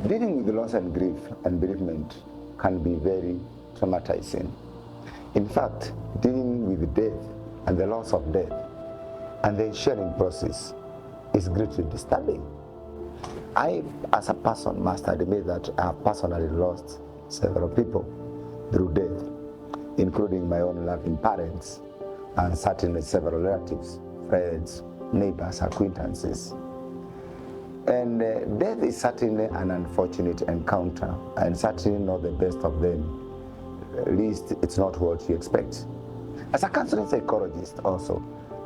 Dealing with loss and grief and bereavement can be very traumatizing. In fact, dealing with death and the loss of death and the ensuring process is greatly disturbing. I, as a person, must admit that I have personally lost several people through death, including my own loving parents and certainly several relatives, friends, neighbors, acquaintances. And death is certainly an unfortunate encounter, and certainly not the best of them. At least it's not what you expect. As a counseling psychologist also,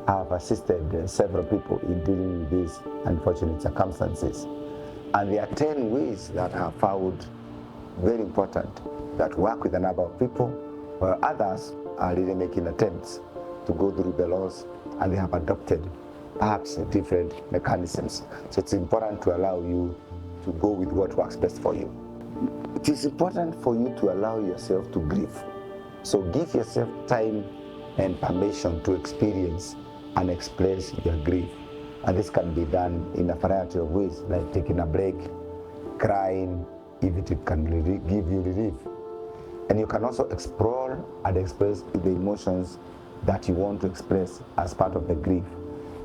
I have assisted several people in dealing with these unfortunate circumstances. And there are 10 ways that I have found very important that work with a number of people, while others are really making attempts to go through the loss, and they have adopted perhaps different mechanisms. So it's important to allow you to go with what works best for you. It is important for you to allow yourself to grieve. So give yourself time and permission to experience and express your grief. And this can be done in a variety of ways, like taking a break, crying, if it can give you relief. And you can also explore and express the emotions that you want to express as part of the grief,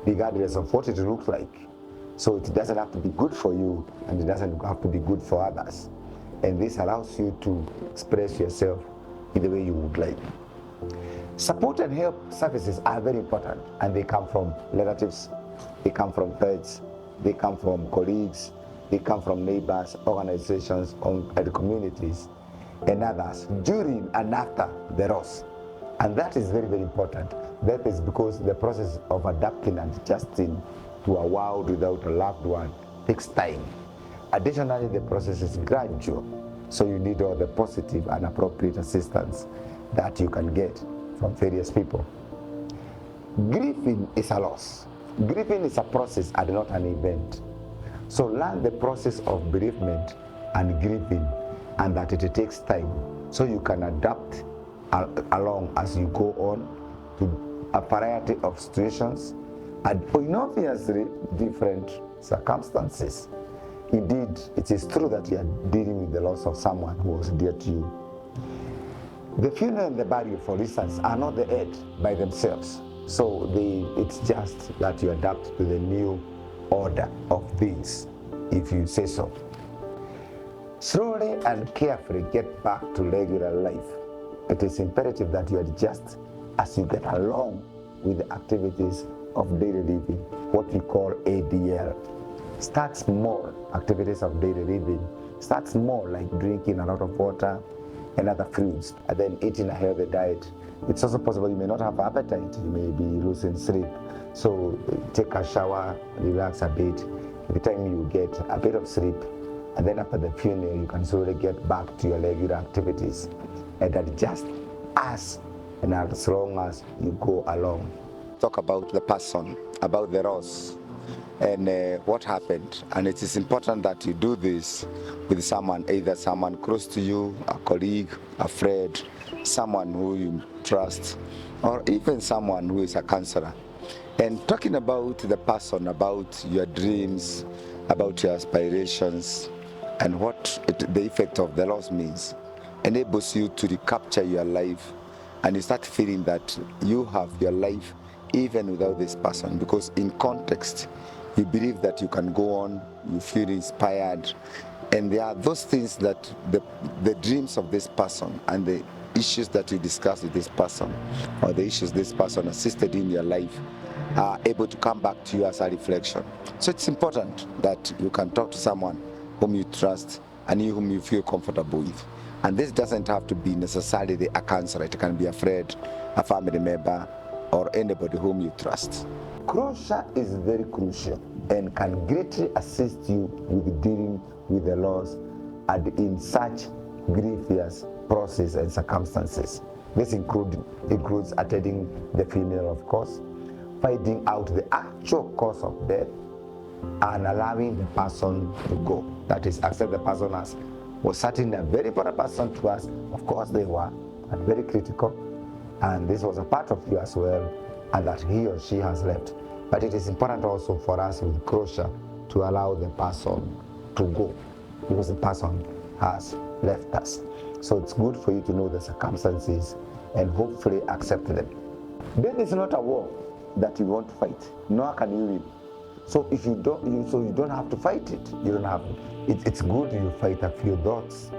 regardless of what it looks like. So it doesn't have to be good for you, and it doesn't have to be good for others. And this allows you to express yourself in the way you would like. Support and help services are very important, and they come from relatives, they come from friends, they come from colleagues, they come from neighbors, organizations, and communities, and others during and after the loss. And that is very, very important. That is because the process of adapting and adjusting to a world without a loved one takes time. Additionally, the process is gradual, so you need all the positive and appropriate assistance that you can get from various people. Grieving is a loss. Grieving is a process and not an event. So learn the process of bereavement and grieving, and that it takes time, so you can adapt along as you go on to a variety of situations and in obviously different circumstances. Indeed, it is true that you are dealing with the loss of someone who was dear to you. The funeral and the burial, for instance, are not the end by themselves. So it's just that you adapt to the new order of things, if you say so. Slowly and carefully get back to regular life. It is imperative that you adjust as you get along with the activities of daily living, what we call ADL. Start small activities of daily living. Start small, like drinking a lot of water and other fruits, and then eating a healthy diet. It's also possible you may not have appetite, you may be losing sleep. So take a shower, relax a bit. Every time you get a bit of sleep, and then after the funeral, you can slowly get back to your regular activities and adjust as and as long as you go along. Talk about the person, about the loss, and what happened. And it is important that you do this with someone, either someone close to you, a colleague, a friend, someone who you trust, or even someone who is a counselor. And talking about the person, about your dreams, about your aspirations, and what the effect of the loss means, enables you to recapture your life, and you start feeling that you have your life even without this person, because in context you believe that you can go on, you feel inspired, and there are those things that the dreams of this person and the issues that you discuss with this person, or the issues this person assisted in your life, are able to come back to you as a reflection. So it's important that you can talk to someone whom you trust and whom you feel comfortable with. And this doesn't have to be necessarily a counselor. It can be a friend, a family member, or anybody whom you trust. Closure is very crucial and can greatly assist you with dealing with the loss and in such grievous process and circumstances. This includes attending the funeral, of course, finding out the actual cause of death, and allowing the person to go. That is, accept the person as was certainly a very important person to us. Of course they were, and very critical, and this was a part of you as well, and that he or she has left. But it is important also for us with closure to allow the person to go. because the person has left us. So it's good for you to know the circumstances and hopefully accept them. Death is not a war that you want to fight, nor can you win. So if you don't have to fight it. You don't have. It's good you fight a few thoughts,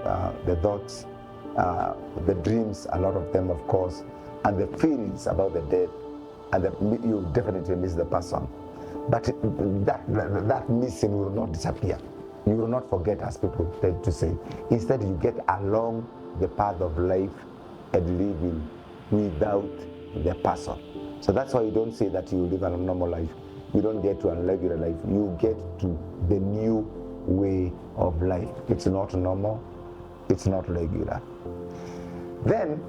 the dreams, a lot of them, of course, and the feelings about the death, and you definitely miss the person. But that missing will not disappear. You will not forget, as people tend to say. Instead, you get along the path of life and living without the person. So that's why you don't say that you live a normal life. You don't get to a regular life. You get to the new way of life. It's not normal. It's not regular. Then,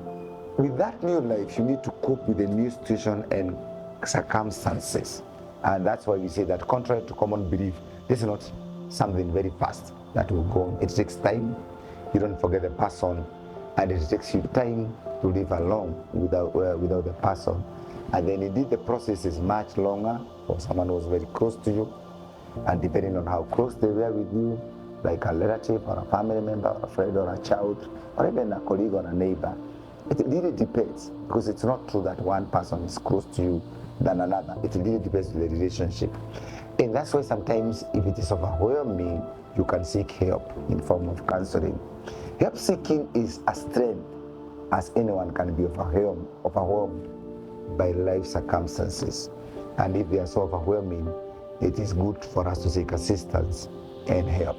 with that new life, you need to cope with the new situation and circumstances. And that's why we say that, contrary to common belief, this is not something very fast that will go on. It takes time. You don't forget the person, and it takes you time to live alone without the person. And then indeed the process is much longer for someone who was very close to you, and depending on how close they were with you, like a relative or a family member or a friend or a child or even a colleague or a neighbor. It really depends, because it's not true that one person is close to you than another. It really depends on the relationship. And that's why sometimes if it is overwhelming, you can seek help in form of counseling. Help seeking is a strength, as anyone can be overwhelmed by life circumstances. And if they are so overwhelming, it is good for us to seek assistance and help.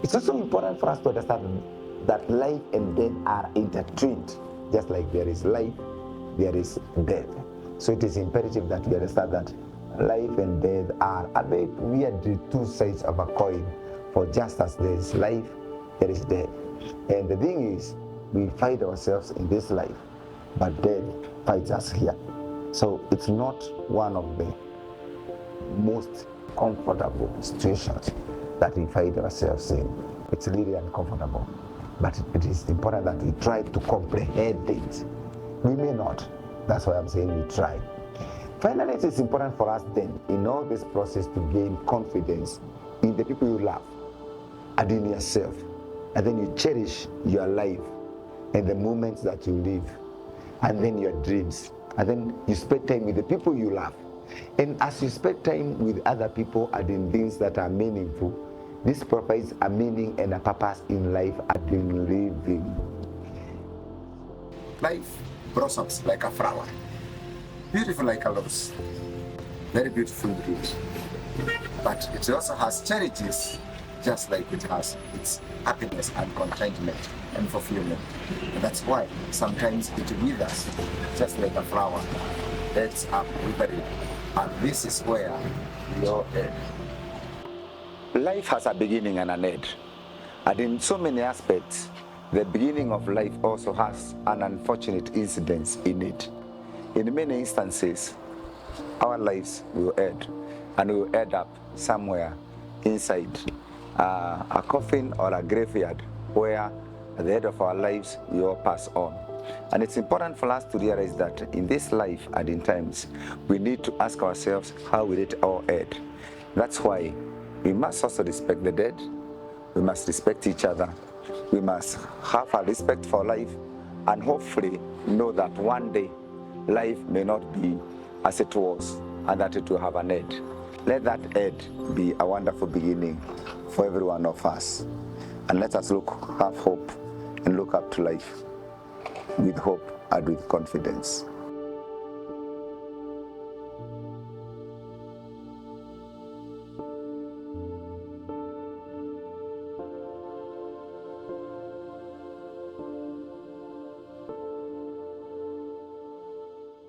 It's also important for us to understand that life and death are intertwined. Just like there is life, there is death. So it is imperative that we understand that life and death are a bit weirdly two sides of a coin. For just as there is life, there is death. And the thing is, we find ourselves in this life, but death finds us here. So it's not one of the most comfortable situations that we find ourselves in. It's really uncomfortable, but it is important that we try to comprehend it. We may not. That's why I'm saying we try. Finally, it is important for us then, in all this process, to gain confidence in the people you love and in yourself. And then you cherish your life and the moments that you live, and then your dreams. And then you spend time with the people you love. And as you spend time with other people and in things that are meaningful, this provides a meaning and a purpose in life and in living. Life blossoms like a flower, beautiful like a rose, very beautiful indeed. But it also has challenges, just like it has its happiness and contentment and fulfillment. And that's why sometimes it withers, just like a flower, ends up withering. And this is where we all end. Life has a beginning and an end. And in so many aspects, the beginning of life also has an unfortunate incident in it. In many instances, our lives will end, and we will end up somewhere inside a coffin or a graveyard where at the end of our lives we all pass on. And it's important for us to realize that in this life and in times, we need to ask ourselves, how will it all end? That's why we must also respect the dead. We must respect each other. We must have a respect for life, and hopefully know that one day life may not be as it was, and that it will have an end. Let that end be a wonderful beginning for every one of us. And let us have hope and look up to life with hope and with confidence.